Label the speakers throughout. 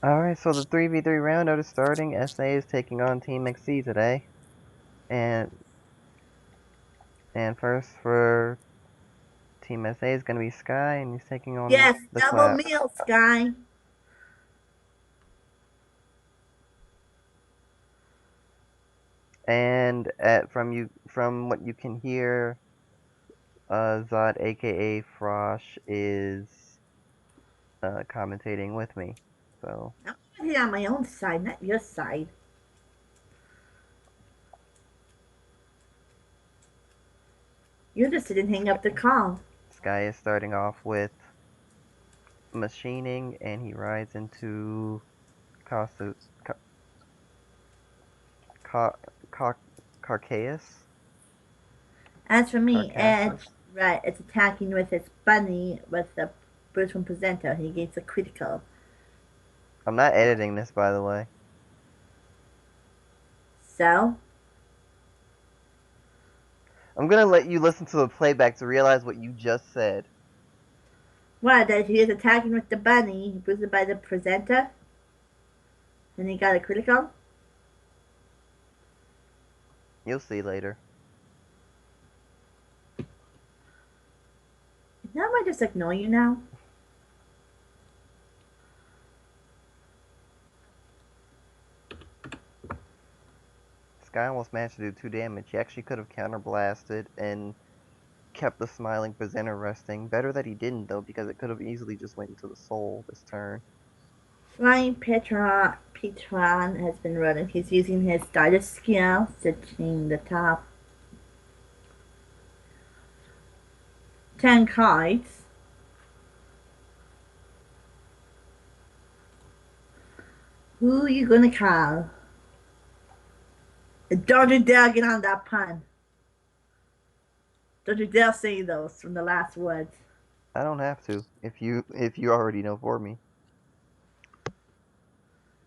Speaker 1: Alright, so the 3v3 round is starting. SA is taking on Team XC today. And first for Team SA is gonna be Sky, and he's taking on
Speaker 2: Yes,
Speaker 1: the
Speaker 2: double
Speaker 1: Cloud.
Speaker 2: meal, Sky.
Speaker 1: And from what you can hear, Zod aka Frosh is commentating with me. So
Speaker 2: I'm here on my own side, not your side. You just didn't hang up the call.
Speaker 1: Sky is starting off with machining, and he rides into Casu, Ca, Ca, Ca, Carcaeus.
Speaker 2: As for me,
Speaker 1: Carcassus.
Speaker 2: Edge, right, it's attacking with its bunny with the Bruce from Presento. He gets a critical.
Speaker 1: I'm not editing this, by the way.
Speaker 2: So,
Speaker 1: I'm gonna let you listen to the playback to realize what you just said.
Speaker 2: what? That he is attacking with the bunny, boosted by the presenter, and he got a critical?
Speaker 1: You'll see later.
Speaker 2: Now I might just ignore you now.
Speaker 1: Sky almost managed to do 2 damage. He actually could have counterblasted and kept the smiling presenter resting. Better that he didn't, though, because it could have easily just went into the soul this turn.
Speaker 2: Flying Petron has been running. He's using his starter skill, stitching the top 10 cards. Who you gonna call? Don't you dare get on that pun. Don't you dare say those from the last words.
Speaker 1: I don't have to, if you already know for me.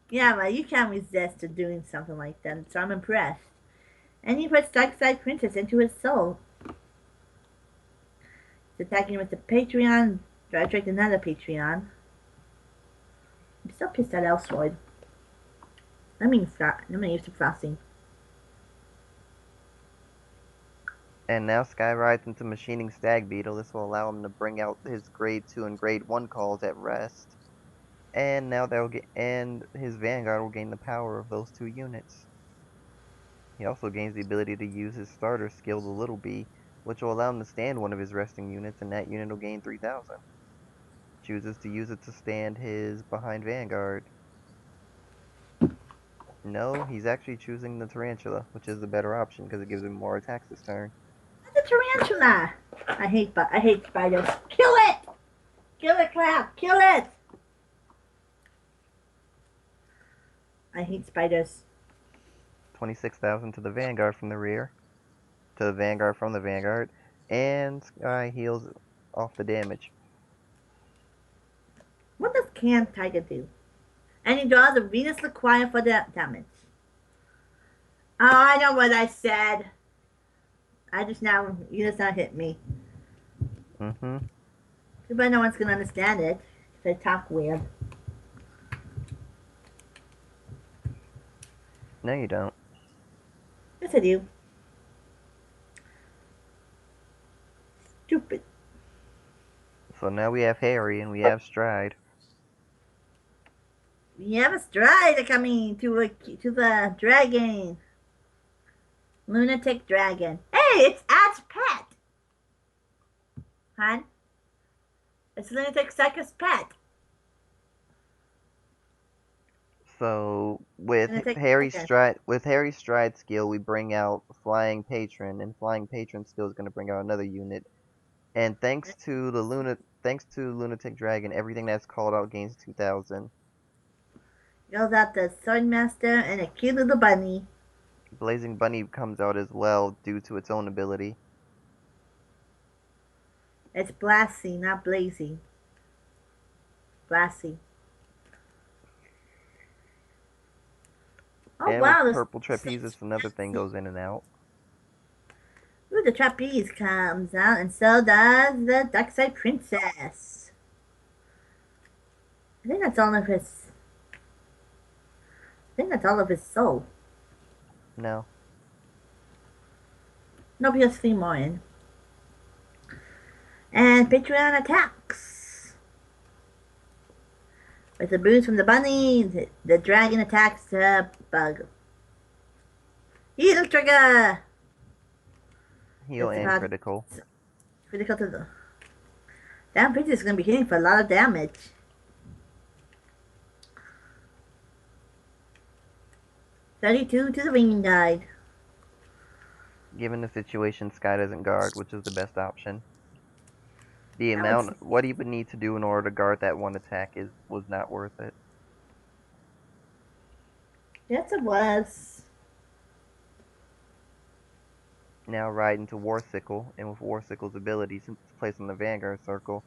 Speaker 2: Yeah, but you can't resist to doing something like that, so I'm impressed. And he puts Dark Side Princess into his soul. He's attacking with the Patreon. Try to attract another Patreon. I'm still pissed at Elsword. I'm used to frosting.
Speaker 1: And now Sky rides into Machining Stag Beetle. This will allow him to bring out his Grade 2 and Grade 1 calls at rest. And now his Vanguard will gain the power of those 2 units. He also gains the ability to use his starter skill, the Little Bee, which will allow him to stand one of his resting units, and that unit will gain 3,000. Chooses to use it to stand his behind Vanguard. No, he's actually choosing the Tarantula, which is the better option because it gives him more attacks this turn.
Speaker 2: The tarantula. I hate spiders. Kill it! Kill it, Clap! Kill it! I hate spiders.
Speaker 1: 26,000 to the Vanguard from the rear. To the Vanguard from the Vanguard. And Sky heals off the damage.
Speaker 2: What does Can Tiger do? And he draws a Venus Laquire for the damage. Oh, I know what I said. You just now hit me.
Speaker 1: Mm-hmm.
Speaker 2: Too bad no one's gonna understand it. If I talk weird.
Speaker 1: No, you don't.
Speaker 2: Yes, I do. Stupid.
Speaker 1: So now we have Harry and we have Stride.
Speaker 2: We have a stride coming to the dragon. Lunatic dragon. Hey, it's Ad's pet. Hon? It's Lunatic Psycho's pet.
Speaker 1: So
Speaker 2: Lunatic Psycho.
Speaker 1: With Harry's Stride skill, we bring out Flying Patron, and Flying Patron skill is going to bring out another unit. And thanks to Lunatic Dragon, everything that's called out gains 2,000.
Speaker 2: Goes out the Swordmaster and a cute little bunny.
Speaker 1: Blazing Bunny comes out as well due to its own ability.
Speaker 2: It's Blasty, not Blazy. Blasty. Oh
Speaker 1: And
Speaker 2: wow,
Speaker 1: with
Speaker 2: this
Speaker 1: Purple
Speaker 2: is so
Speaker 1: Trapeze, another thing
Speaker 2: fancy.
Speaker 1: goes in and out.
Speaker 2: Ooh, the trapeze comes out, and so does the Dark Side Princess. I think that's all of his think that's all of his soul.
Speaker 1: No.
Speaker 2: No, because 3 more in. And Patreon attacks. With the boost from the bunny, the dragon attacks the bug. Heal trigger!
Speaker 1: Heal
Speaker 2: That's
Speaker 1: and
Speaker 2: about
Speaker 1: critical.
Speaker 2: critical to the. Damn, Pidgey is going to be hitting for a lot of damage. $32 to the ring guide.
Speaker 1: Given the situation, Sky doesn't guard, which is the best option. The
Speaker 2: That was,
Speaker 1: amount, what he would need to do in order to guard that one attack was not worth it.
Speaker 2: yes, it was.
Speaker 1: Now ride into Warsickle, and with Warsickle's ability, since it's placed in the Vanguard circle,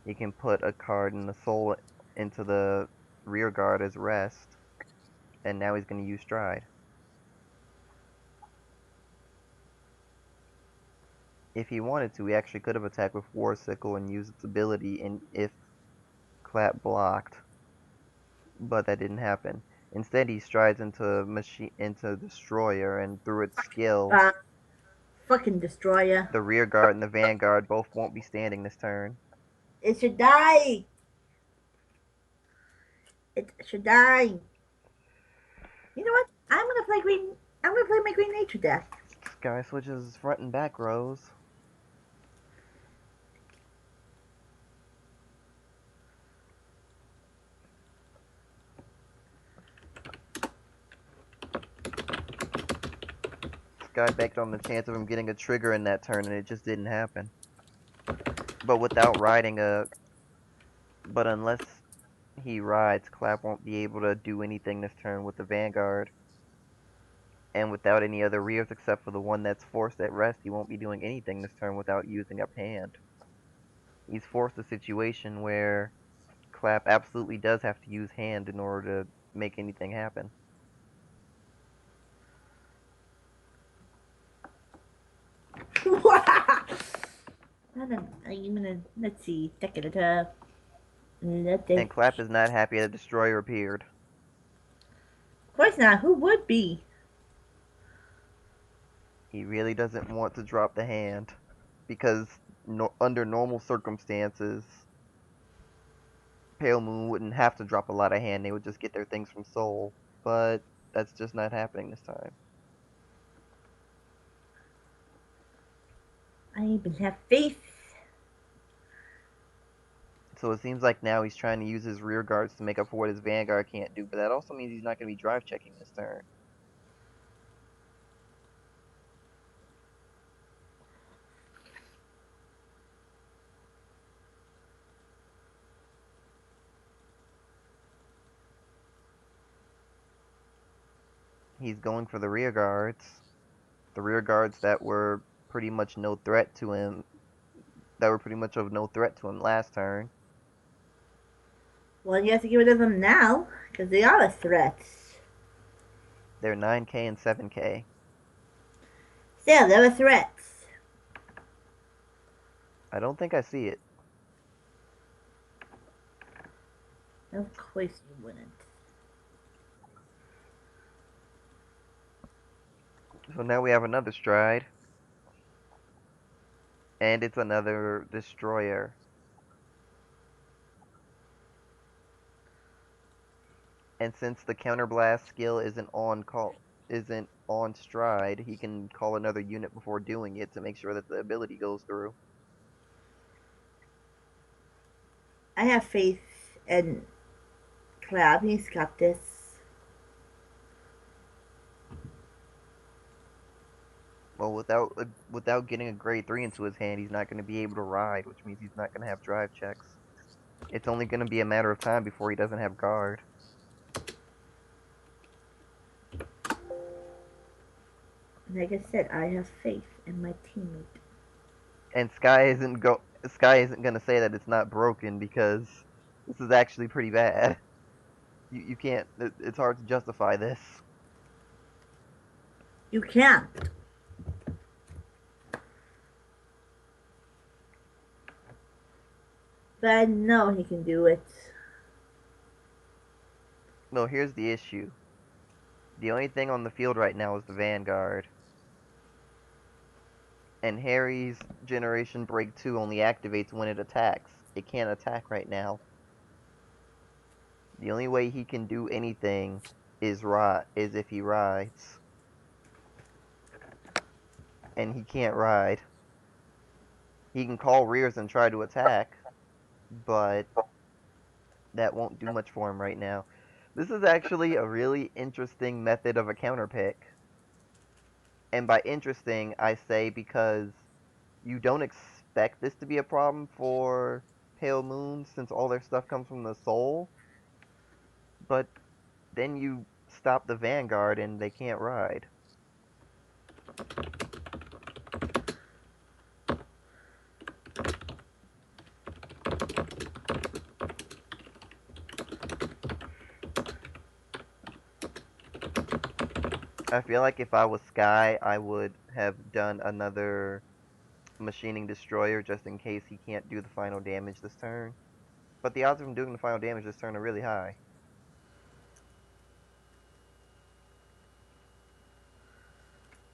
Speaker 1: he can put a card in the soul into the rear guard as rest, and now he's going to use Stride. If he wanted to, he actually could have attacked with Warsickle and used its ability if Clap blocked, but that didn't happen. Instead, he strides into Destroyer, and through its skill,
Speaker 2: Fucking destroyer.
Speaker 1: the rear guard and the Vanguard both won't be standing this turn.
Speaker 2: It should die. It should die. You know what? I'm gonna play green. I'm gonna play my Green Nature deck.
Speaker 1: Sky switches front and back rows. Sky banked on the chance of him getting a trigger in that turn, and it just didn't happen. But without riding but unless he rides, Clap won't be able to do anything this turn with the Vanguard. And without any other rears except for the one that's forced at rest, he won't be doing anything this turn without using up hand. He's forced a situation where Clap absolutely does have to use hand in order to make anything happen.
Speaker 2: Let's see.
Speaker 1: And Clap is not happy that Destroyer appeared.
Speaker 2: Of course not. Who would be?
Speaker 1: He really doesn't want to drop the hand because under normal circumstances, Pale Moon wouldn't have to drop a lot of hand. They would just get their things from Soul. But that's just not happening this time.
Speaker 2: I even have faith.
Speaker 1: So it seems like now he's trying to use his rear guards to make up for what his Vanguard can't do. But that also means he's not going to be drive checking this turn. He's going for the rear guards. The rear guards that were pretty much no threat to him. That were pretty much of no threat to him last turn.
Speaker 2: Well, you have to get rid of them now, because they are a threat.
Speaker 1: They're 9k and 7k.
Speaker 2: Still, they're a threat.
Speaker 1: I don't think I see it.
Speaker 2: Of course you wouldn't.
Speaker 1: So now we have another Stride. And it's another Destroyer. And since the Counterblast skill isn't on Stride, he can call another unit before doing it to make sure that the ability goes through.
Speaker 2: I have faith in Clap. He's got this.
Speaker 1: Well, without getting a grade 3 into his hand, he's not going to be able to ride, which means he's not going to have drive checks. It's only going to be a matter of time before he doesn't have guard.
Speaker 2: Like I said, I have faith in my teammate.
Speaker 1: And Sky isn't going to say that it's not broken because this is actually pretty bad. You can't. It's hard to justify this.
Speaker 2: You can't. But I know he can do it.
Speaker 1: No, here's the issue. The only thing on the field right now is the Vanguard. And Harry's Generation Break 2 only activates when it attacks. It can't attack right now. The only way he can do anything is if he rides. And he can't ride. He can call rears and try to attack, but that won't do much for him right now. This is actually a really interesting method of a counter pick. And by interesting, I say because you don't expect this to be a problem for Pale Moon since all their stuff comes from the Soul, but then you stop the Vanguard and they can't ride. I feel like if I was Sky, I would have done another Machining Destroyer just in case he can't do the final damage this turn. But the odds of him doing the final damage this turn are really high.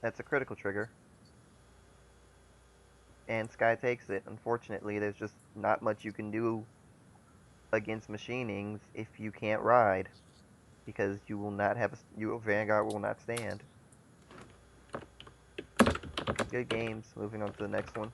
Speaker 1: That's a critical trigger. And Sky takes it. Unfortunately, there's just not much you can do against Machinings if you can't ride. Because you will not have your Vanguard will not stand. Good games. Moving on to the next one.